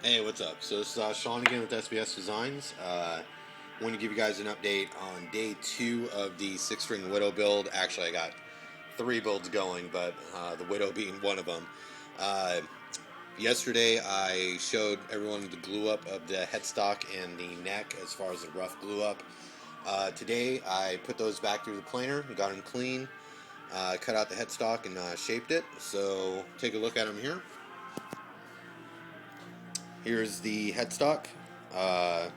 Hey, what's up? So this is Sean again with SBS Designs. Want to give you guys an update on day 2 of the 6-string Widow build. Actually, I got 3 builds going, but the Widow being one of them. Uh, Yesterday, I showed everyone the glue up of the headstock and the neck as far as the rough glue up. Today, I put those back through the planer, got them clean, cut out the headstock, and shaped it. So take a look at them here. Here's the headstock. Uh,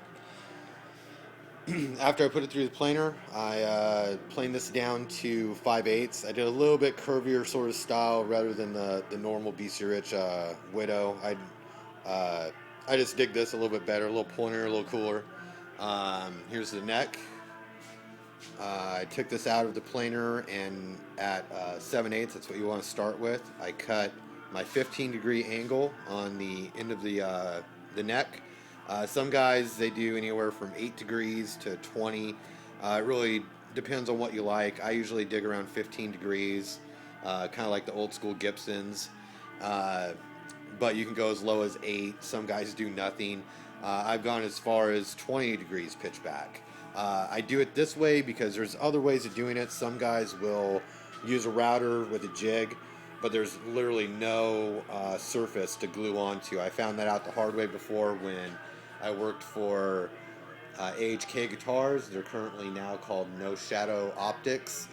After I put it through the planer, I planed this down to 5/8. I did a little bit curvier sort of style rather than the normal BC Rich Widow. Uh, I just dig this a little bit better, a little pointer, a little cooler. Here's the neck. I took this out of the planer and at 7/8, that's what you want to start with. I cut my 15-degree angle on the end of the neck. Some guys, they do anywhere from 8 degrees to 20. It really depends on what you like. I usually dig around 15 degrees, kind of like the old school Gibsons. Uh, but you can go as low as 8. Some guys do nothing. I've gone as far as 20 degrees pitch back. I do it this way because there's other ways of doing it. Some guys will use a router with a jig, but there's literally no surface to glue onto. I found that out the hard way before when I worked for AHK Guitars. They're currently now called No Shadow Optics,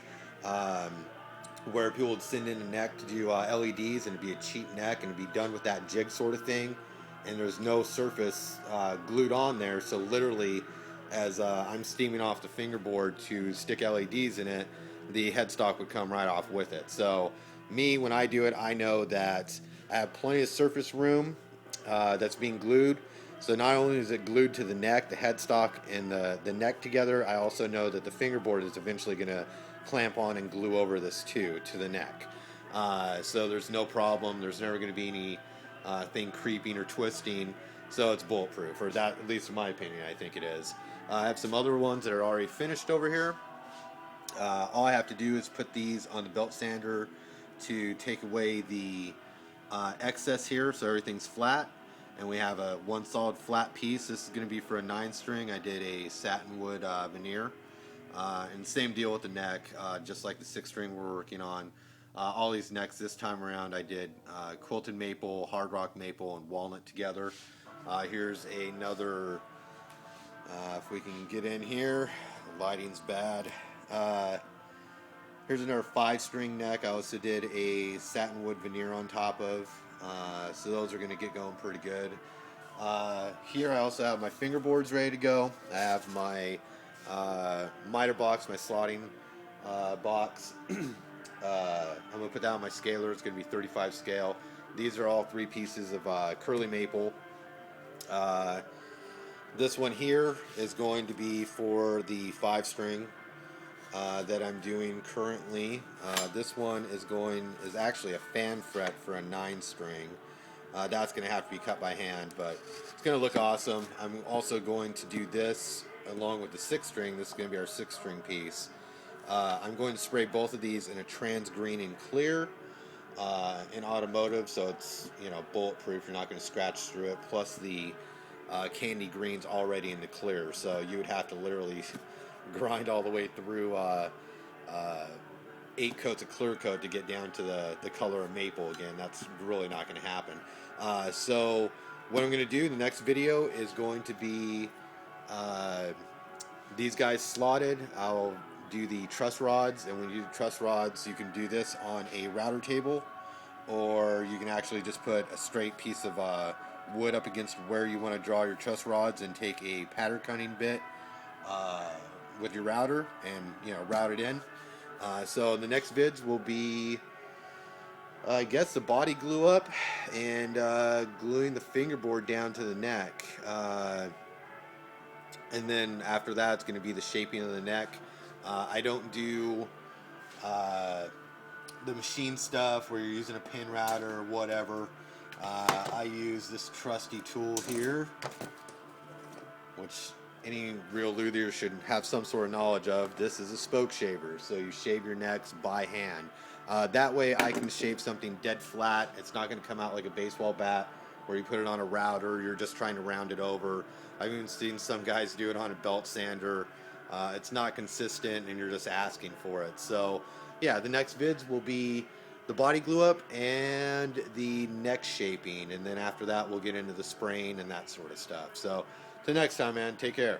um, where people would send in a neck to do LEDs, and it'd be a cheap neck, and it'd be done with that jig sort of thing, and there's no surface glued on there, so literally, as I'm steaming off the fingerboard to stick LEDs in it, the headstock would come right off with it. So me, when I do it, I know that I have plenty of surface room that's being glued. So not only is it glued to the neck, the headstock, and the neck together, I also know that the fingerboard is eventually going to clamp on and glue over this too, to the neck. So there's no problem. There's never going to be any thing creeping or twisting. So it's bulletproof, or that, at least in my opinion, I think it is. I have some other ones that are already finished over here. All I have to do is put these on the belt sander to take away the excess here, so everything's flat, and we have a one solid flat piece. This is going to be for a 9-string. I did a satinwood veneer, and same deal with the neck, just like the 6-string we're working on. All these necks this time around, I did quilted maple, hard rock maple, and walnut together. Here's another. If we can get in here, the lighting's bad. Uh, Here's another 5-string neck. I also did a satinwood veneer on top of. So those are going to get going pretty good. Here I also have my fingerboards ready to go. I have my miter box, my slotting box. I'm going to put that on my scaler. It's going to be 35 scale. These are all 3 pieces of curly maple. This one here is going to be for the 5-string. That I'm doing currently. This one is actually a fan fret for a 9-string. That's going to have to be cut by hand, but it's going to look awesome. I'm also going to do this along with the 6-string. This is going to be our 6-string piece. I'm going to spray both of these in a trans green and clear in automotive, so it's bulletproof. You're not going to scratch through it. Plus the candy green's already in the clear, so you would have to literally grind all the way through 8 coats of clear coat to get down to the color of maple again. That's really not going to happen. So what I'm going to do, the next video is going to be these guys slotted. I'll do the truss rods, and when you do the truss rods, you can do this on a router table, or you can actually just put a straight piece of wood up against where you want to draw your truss rods and take a pattern cutting bit with your router and route it in. So the next vids will be I guess the body glue up and gluing the fingerboard down to the neck, and then after that it's going to be the shaping of the neck. I don't do the machine stuff where you're using a pin router or whatever. I use this trusty tool here, which any real luthier should have some sort of knowledge of. This is a spoke shaver, so you shave your necks by hand. That way I can shave something dead flat. It's not going to come out like a baseball bat where you put it on a router, you're just trying to round it over. I've even seen some guys do it on a belt sander. It's not consistent, and you're just asking for it. So, yeah, the next vids will be the body glue up and the neck shaping, and then after that, we'll get into the spraying and that sort of stuff. So, till next time, man, take care.